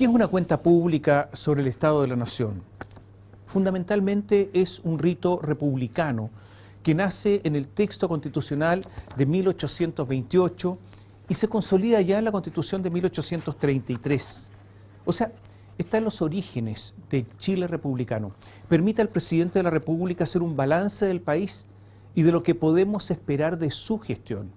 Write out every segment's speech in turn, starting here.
¿Qué es una cuenta pública sobre el Estado de la Nación? Fundamentalmente es un rito republicano que nace en el texto constitucional de 1828 y se consolida ya en la Constitución de 1833. O sea, está en los orígenes de Chile republicano. Permite al presidente de la República hacer un balance del país y de lo que podemos esperar de su gestión.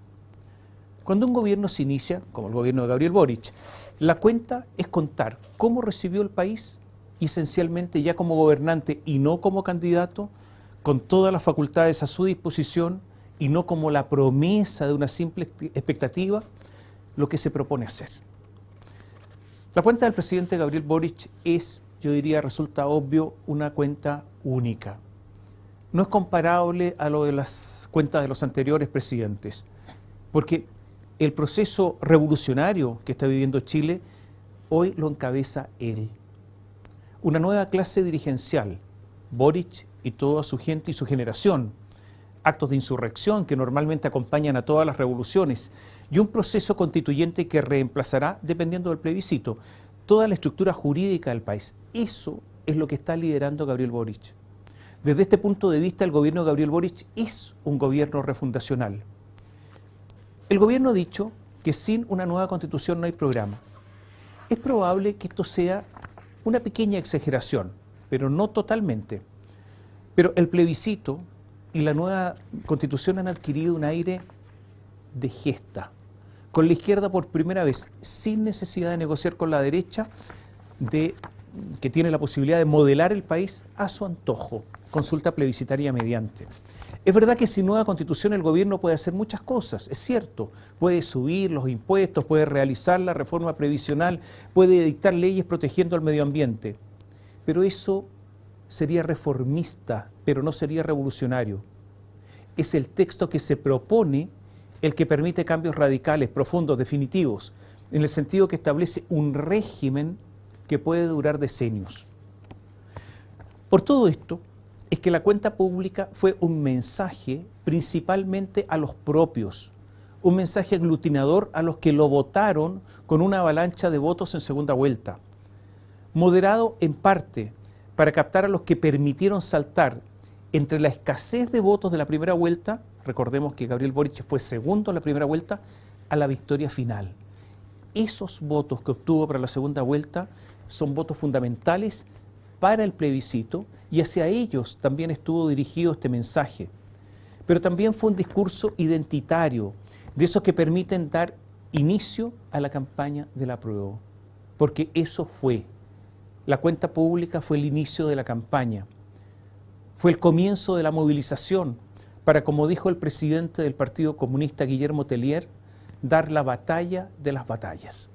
Cuando un gobierno se inicia, como el gobierno de Gabriel Boric, la cuenta es contar cómo recibió el país y esencialmente ya como gobernante y no como candidato, con todas las facultades a su disposición y no como la promesa de una simple expectativa, lo que se propone hacer. La cuenta del presidente Gabriel Boric es, yo diría, resulta obvio, una cuenta única. No es comparable a lo de las cuentas de los anteriores presidentes, porque el proceso revolucionario que está viviendo Chile hoy lo encabeza él. Una nueva clase dirigencial, Boric y toda su gente y su generación, actos de insurrección que normalmente acompañan a todas las revoluciones y un proceso constituyente que reemplazará, dependiendo del plebiscito, toda la estructura jurídica del país. Eso es lo que está liderando Gabriel Boric. Desde este punto de vista, el gobierno de Gabriel Boric es un gobierno refundacional. El gobierno ha dicho que sin una nueva constitución no hay programa. Es probable que esto sea una pequeña exageración, pero no totalmente. Pero el plebiscito y la nueva constitución han adquirido un aire de gesta, con la izquierda por primera vez, sin necesidad de negociar con la derecha, que tiene la posibilidad de modelar el país a su antojo, consulta plebiscitaria mediante. Es verdad que sin nueva constitución el gobierno puede hacer muchas cosas, es cierto, puede subir los impuestos, puede realizar la reforma previsional, puede dictar leyes protegiendo al medio ambiente, pero eso sería reformista, pero no sería revolucionario. Es el texto que se propone el que permite cambios radicales, profundos, definitivos, en el sentido que establece un régimen que puede durar decenios. Por todo esto, es que la cuenta pública fue un mensaje principalmente a los propios, un mensaje aglutinador a los que lo votaron con una avalancha de votos en segunda vuelta, moderado en parte para captar a los que permitieron saltar entre la escasez de votos de la primera vuelta, recordemos que Gabriel Boric fue segundo en la primera vuelta, a la victoria final. Esos votos que obtuvo para la segunda vuelta son votos fundamentales para el plebiscito y hacia ellos también estuvo dirigido este mensaje. Pero también fue un discurso identitario, de esos que permiten dar inicio a la campaña del apruebo, porque eso fue. La cuenta pública fue el inicio de la campaña, fue el comienzo de la movilización para, como dijo el presidente del Partido Comunista, Guillermo Tellier, dar la batalla de las batallas.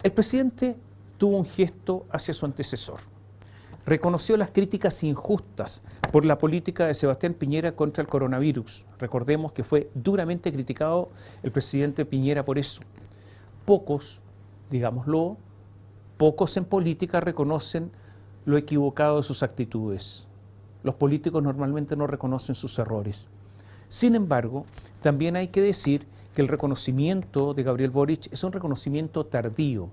El presidente tuvo un gesto hacia su antecesor. Reconoció las críticas injustas por la política de Sebastián Piñera contra el coronavirus. Recordemos que fue duramente criticado el presidente Piñera por eso. Pocos, digámoslo, pocos en política reconocen lo equivocado de sus actitudes. Los políticos normalmente no reconocen sus errores. Sin embargo, también hay que decir que el reconocimiento de Gabriel Boric es un reconocimiento tardío,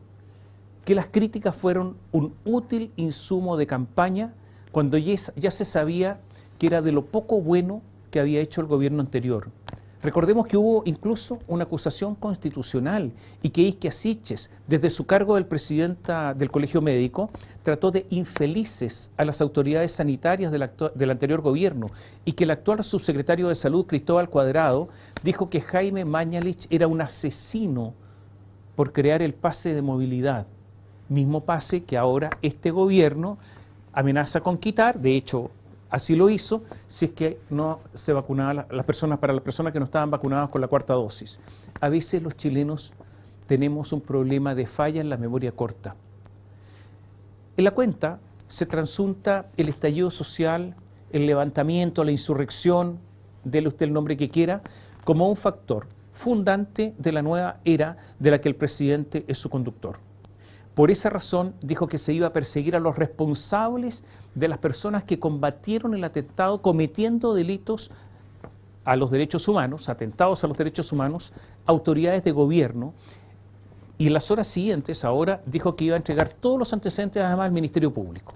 que las críticas fueron un útil insumo de campaña cuando ya se sabía que era de lo poco bueno que había hecho el gobierno anterior. Recordemos que hubo incluso una acusación constitucional y que Isquia Siches, desde su cargo de presidenta del Colegio Médico, trató de infelices a las autoridades sanitarias del anterior gobierno y que el actual subsecretario de Salud, Cristóbal Cuadrado, dijo que Jaime Mañalich era un asesino por crear el pase de movilidad. Mismo pase que ahora este gobierno amenaza con quitar, de hecho así lo hizo, si es que no se vacunaban las personas, para las personas que no estaban vacunadas con la cuarta dosis. A veces los chilenos tenemos un problema de falla en la memoria corta. En la cuenta se transunta el estallido social, el levantamiento, la insurrección, déle usted el nombre que quiera, como un factor fundante de la nueva era de la que el presidente es su conductor. Por esa razón dijo que se iba a perseguir a los responsables de las personas que combatieron el atentado cometiendo delitos a los derechos humanos, atentados a los derechos humanos, autoridades de gobierno, Y en las horas siguientes, ahora, dijo que iba a entregar todos los antecedentes además al Ministerio Público.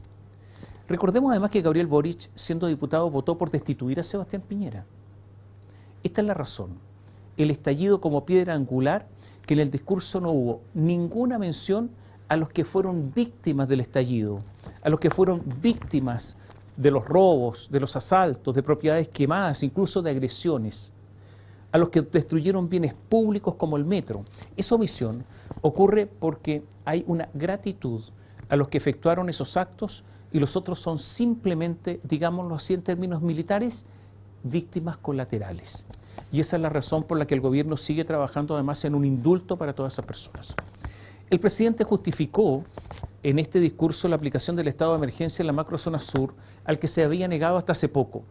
Recordemos además que Gabriel Boric, siendo diputado, votó por destituir a Sebastián Piñera. Esta es la razón. El estallido como piedra angular, que en el discurso no hubo ninguna mención a los que fueron víctimas del estallido, a los que fueron víctimas de los robos, de los asaltos, de propiedades quemadas, incluso de agresiones, a los que destruyeron bienes públicos como el metro. Esa omisión ocurre porque hay una gratitud a los que efectuaron esos actos y los otros son simplemente, digámoslo así en términos militares, víctimas colaterales. Y esa es la razón por la que el gobierno sigue trabajando además en un indulto para todas esas personas. El presidente justificó en este discurso la aplicación del estado de emergencia en la macrozona sur, al que se había negado hasta hace poco.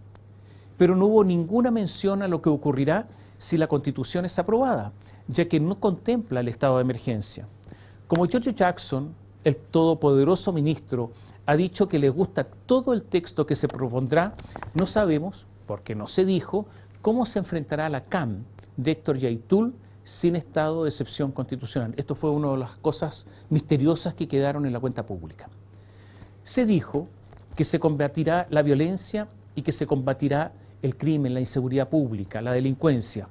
Pero no hubo ninguna mención a lo que ocurrirá si la Constitución es aprobada, ya que no contempla el estado de emergencia. Como George Jackson, el todopoderoso ministro, ha dicho que le gusta todo el texto que se propondrá, no sabemos, porque no se dijo, cómo se enfrentará la CAM de Héctor Yaitul sin estado de excepción constitucional. Esto fue una de las cosas misteriosas que quedaron en la cuenta pública. Se dijo que se combatirá la violencia y que se combatirá el crimen, la inseguridad pública, la delincuencia.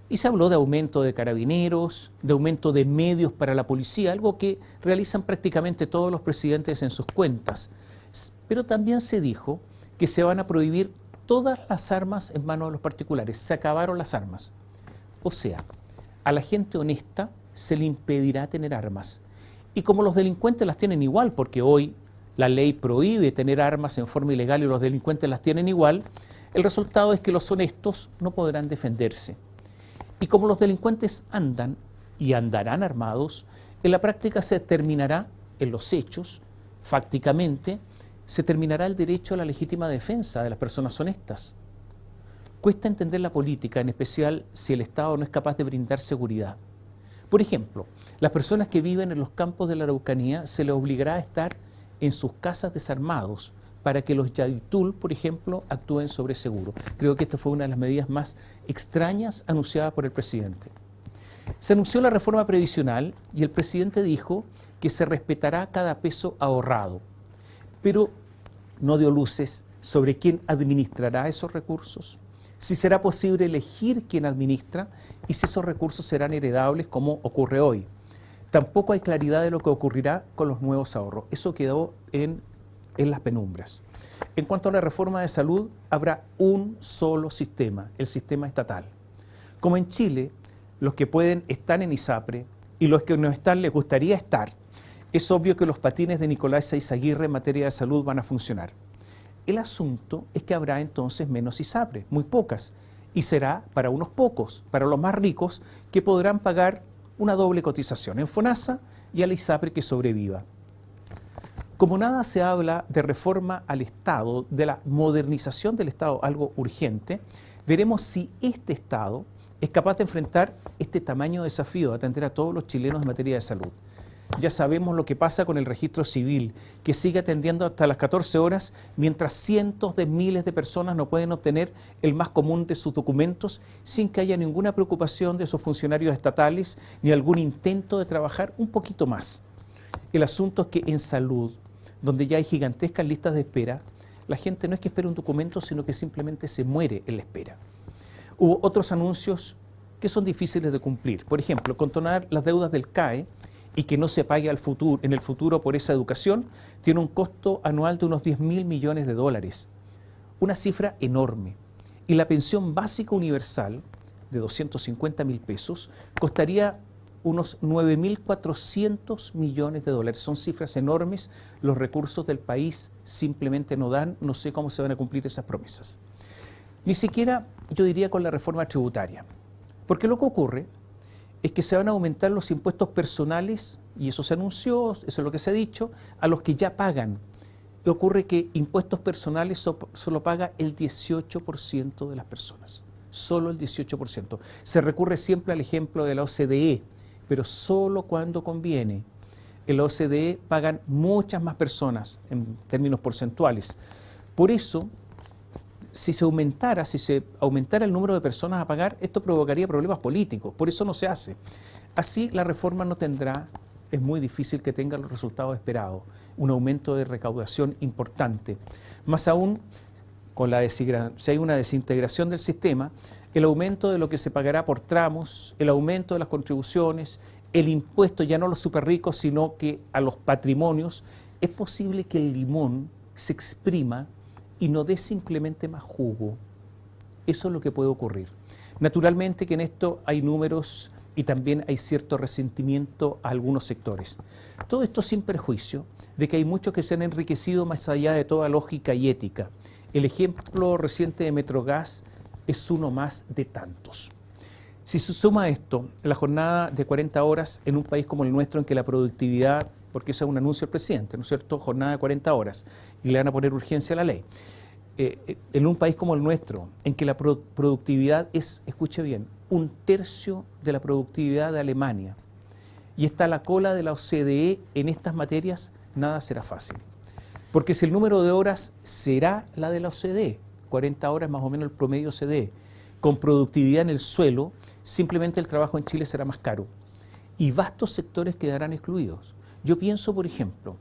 Y se habló de aumento de carabineros, de aumento de medios para la policía, algo que realizan prácticamente todos los presidentes en sus cuentas. Pero también se dijo que se van a prohibir todas las armas en manos de los particulares. Se acabaron las armas. O sea, a la gente honesta se le impedirá tener armas. Y como los delincuentes las tienen igual, porque hoy la ley prohíbe tener armas en forma ilegal y los delincuentes las tienen igual, el resultado es que los honestos no podrán defenderse. Y como los delincuentes andan y andarán armados, en la práctica se terminará, en los hechos, fácticamente, se terminará el derecho a la legítima defensa de las personas honestas. Cuesta entender la política, en especial si el Estado no es capaz de brindar seguridad. Por ejemplo, las personas que viven en los campos de la Araucanía se les obligará a estar en sus casas desarmados para que los Yaitul, por ejemplo, actúen sobre seguro. Creo que esta fue una de las medidas más extrañas anunciadas por el presidente. Se anunció la reforma previsional y el presidente dijo que se respetará cada peso ahorrado, pero no dio luces sobre quién administrará esos recursos, si será posible elegir quién administra y si esos recursos serán heredables como ocurre hoy. Tampoco hay claridad de lo que ocurrirá con los nuevos ahorros. Eso quedó en las penumbras. En cuanto a la reforma de salud, habrá un solo sistema, el sistema estatal. Como en Chile, los que pueden están en ISAPRE y los que no están les gustaría estar, es obvio que los patines de Nicolás Eizaguirre en materia de salud van a funcionar. El asunto es que habrá entonces menos ISAPRE, muy pocas, y será para unos pocos, para los más ricos, que podrán pagar una doble cotización en FONASA y a la ISAPRE que sobreviva. Como nada se habla de reforma al Estado, de la modernización del Estado, algo urgente, veremos si este Estado es capaz de enfrentar este tamaño de desafío de atender a todos los chilenos en materia de salud. Ya sabemos lo que pasa con el registro civil, que sigue atendiendo hasta las 14 horas, mientras cientos de miles de personas no pueden obtener el más común de sus documentos sin que haya ninguna preocupación de sus funcionarios estatales ni algún intento de trabajar un poquito más. El asunto es que en salud, donde ya hay gigantescas listas de espera, la gente no es que espere un documento, sino que simplemente se muere en la espera. Hubo otros anuncios que son difíciles de cumplir. Por ejemplo, condonar las deudas del CAE y que no se pague en el futuro por esa educación, tiene un costo anual de unos 10.000 millones de dólares. Una cifra enorme. Y la pensión básica universal, de 250.000 pesos, costaría unos 9.400 millones de dólares. Son cifras enormes, los recursos del país simplemente no dan, no sé cómo se van a cumplir esas promesas. Ni siquiera, yo diría, con la reforma tributaria. Porque lo que ocurre es que se van a aumentar los impuestos personales, y eso se anunció, eso es lo que se ha dicho, a los que ya pagan. Y ocurre que impuestos personales solo paga el 18% de las personas, solo el 18%. Se recurre siempre al ejemplo de la OCDE, pero solo cuando conviene. En la OCDE pagan muchas más personas en términos porcentuales. Por eso, si se aumentara el número de personas a pagar, esto provocaría problemas políticos. Por eso no se hace. Así la reforma no tendrá, es muy difícil que tenga los resultados esperados, un aumento de recaudación importante. Más aún, si hay una desintegración del sistema, el aumento de lo que se pagará por tramos, el aumento de las contribuciones, el impuesto ya no a los superricos, sino que a los patrimonios, es posible que el limón se exprima y no dé simplemente más jugo. Eso es lo que puede ocurrir. Naturalmente que en esto hay números y también hay cierto resentimiento a algunos sectores. Todo esto sin perjuicio de que hay muchos que se han enriquecido más allá de toda lógica y ética. El ejemplo reciente de Metrogas es uno más de tantos. Si se suma a esto la jornada de 40 horas en un país como el nuestro, en que la productividad, porque eso es un anuncio del presidente, ¿no es cierto?, jornada de 40 horas, y le van a poner urgencia a la ley. En un país como el nuestro, en que la productividad es, escuche bien, 1/3 de la productividad de Alemania, y está a la cola de la OCDE en estas materias, nada será fácil. Porque si el número de horas será la de la OCDE, 40 horas más o menos el promedio OCDE, con productividad en el suelo, simplemente el trabajo en Chile será más caro y vastos sectores quedarán excluidos. Yo pienso, por ejemplo,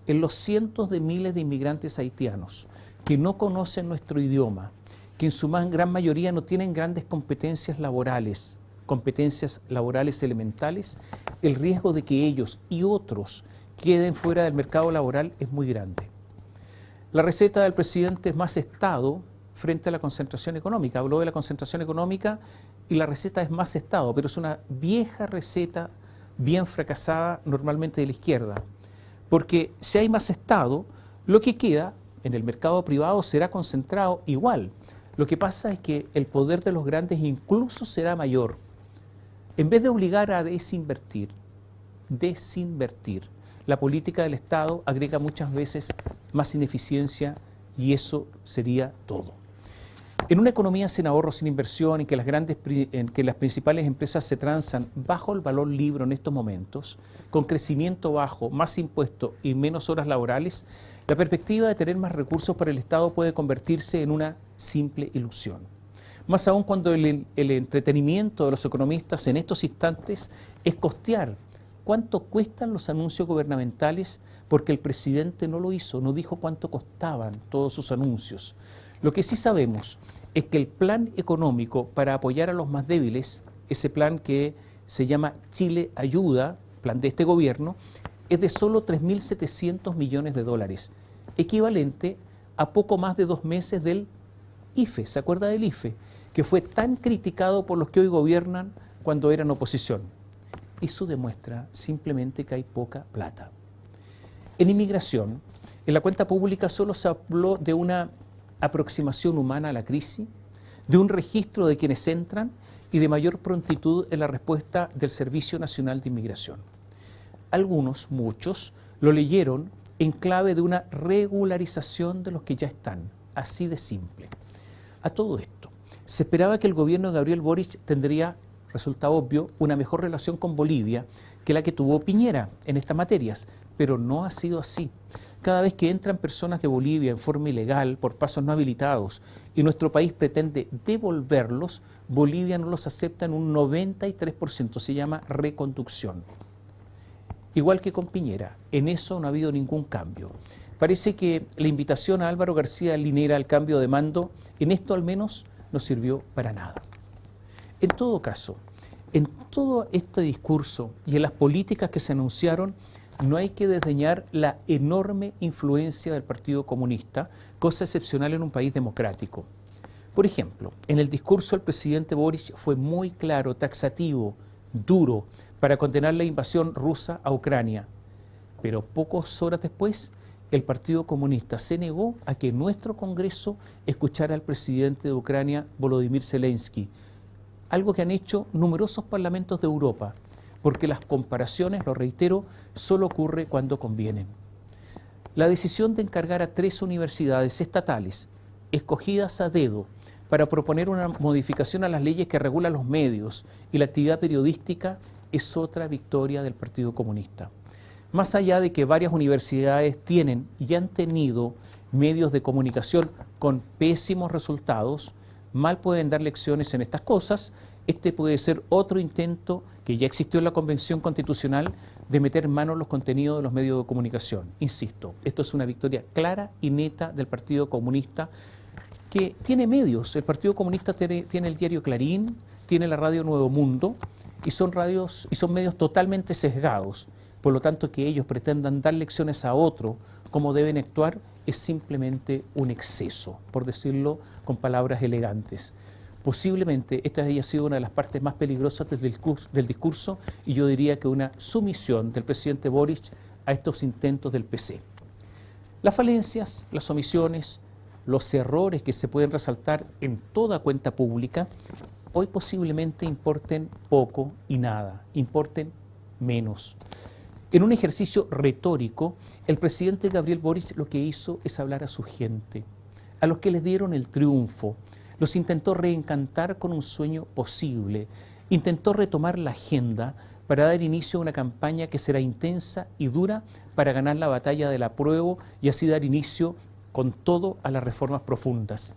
en los cientos de miles de inmigrantes haitianos que no conocen nuestro idioma, que en su gran mayoría no tienen grandes competencias laborales elementales, el riesgo de que ellos y otros queden fuera del mercado laboral es muy grande. La receta del presidente es más Estado frente a la concentración económica. Habló de la concentración económica y la receta es más Estado, pero es una vieja receta bien fracasada normalmente de la izquierda. Porque si hay más Estado, lo que queda en el mercado privado será concentrado igual. Lo que pasa es que el poder de los grandes incluso será mayor. En vez de obligar a desinvertir, la política del Estado agrega muchas veces más ineficiencia y eso sería todo. En una economía sin ahorro, sin inversión, en que las principales empresas se transan bajo el valor libre en estos momentos, con crecimiento bajo, más impuestos y menos horas laborales, la perspectiva de tener más recursos para el Estado puede convertirse en una simple ilusión. Más aún cuando el entretenimiento de los economistas en estos instantes es costear cuánto cuestan los anuncios gubernamentales, porque el presidente no lo hizo, no dijo cuánto costaban todos sus anuncios. Lo que sí sabemos es que el plan económico para apoyar a los más débiles, ese plan que se llama Chile Ayuda, plan de este gobierno, es de solo 3.700 millones de dólares, equivalente a poco más de 2 meses del IFE. ¿Se acuerda del IFE? Que fue tan criticado por los que hoy gobiernan cuando eran oposición. Eso demuestra simplemente que hay poca plata. En inmigración, en la cuenta pública solo se habló de una aproximación humana a la crisis, de un registro de quienes entran y de mayor prontitud en la respuesta del Servicio Nacional de Inmigración. Algunos, muchos, lo leyeron en clave de una regularización de los que ya están, así de simple. A todo esto, se esperaba que el gobierno de Gabriel Boric tendría, resulta obvio, una mejor relación con Bolivia que la que tuvo Piñera en estas materias, pero no ha sido así. Cada vez que entran personas de Bolivia en forma ilegal, por pasos no habilitados, y nuestro país pretende devolverlos, Bolivia no los acepta en un 93%, se llama reconducción. Igual que con Piñera, en eso no ha habido ningún cambio. Parece que la invitación a Álvaro García Linera al cambio de mando, en esto al menos, no sirvió para nada. En todo caso, en todo este discurso y en las políticas que se anunciaron, no hay que desdeñar la enorme influencia del Partido Comunista, cosa excepcional en un país democrático. Por ejemplo, en el discurso el presidente Boric fue muy claro, taxativo, duro, para condenar la invasión rusa a Ucrania. Pero pocas horas después, el Partido Comunista se negó a que nuestro Congreso escuchara al presidente de Ucrania, Volodymyr Zelensky, algo que han hecho numerosos parlamentos de Europa, porque las comparaciones, lo reitero, solo ocurre cuando convienen. La decisión de encargar a 3 universidades estatales, escogidas a dedo, para proponer una modificación a las leyes que regulan los medios y la actividad periodística, es otra victoria del Partido Comunista. Más allá de que varias universidades tienen y han tenido medios de comunicación con pésimos resultados, mal pueden dar lecciones en estas cosas. Este puede ser otro intento que ya existió en la Convención Constitucional de meter mano en los contenidos de los medios de comunicación. Insisto, esto es una victoria clara y neta del Partido Comunista, que tiene medios. El Partido Comunista tiene el diario Clarín, tiene la radio Nuevo Mundo, y son medios totalmente sesgados. Por lo tanto, que ellos pretendan dar lecciones a otro cómo deben actuar es simplemente un exceso, por decirlo con palabras elegantes. Posiblemente esta haya sido una de las partes más peligrosas del discurso, y yo diría que una sumisión del presidente Boric a estos intentos del PC. Las falencias, las omisiones, los errores que se pueden resaltar en toda cuenta pública, hoy posiblemente importen poco y nada, importen menos. En un ejercicio retórico, el presidente Gabriel Boric lo que hizo es hablar a su gente, a los que les dieron el triunfo. Los intentó reencantar con un sueño posible, intentó retomar la agenda para dar inicio a una campaña que será intensa y dura para ganar la batalla del apruebo y así dar inicio con todo a las reformas profundas.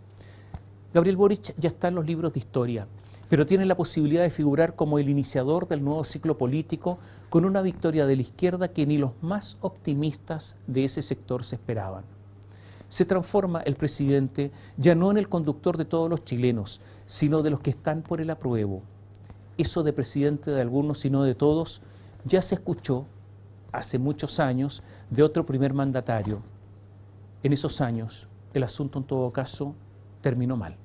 Gabriel Boric ya está en los libros de historia, pero tiene la posibilidad de figurar como el iniciador del nuevo ciclo político con una victoria de la izquierda que ni los más optimistas de ese sector se esperaban. Se transforma el presidente ya no en el conductor de todos los chilenos, sino de los que están por el apruebo. Eso de presidente de algunos y no de todos ya se escuchó hace muchos años de otro primer mandatario. En esos años, el asunto en todo caso terminó mal.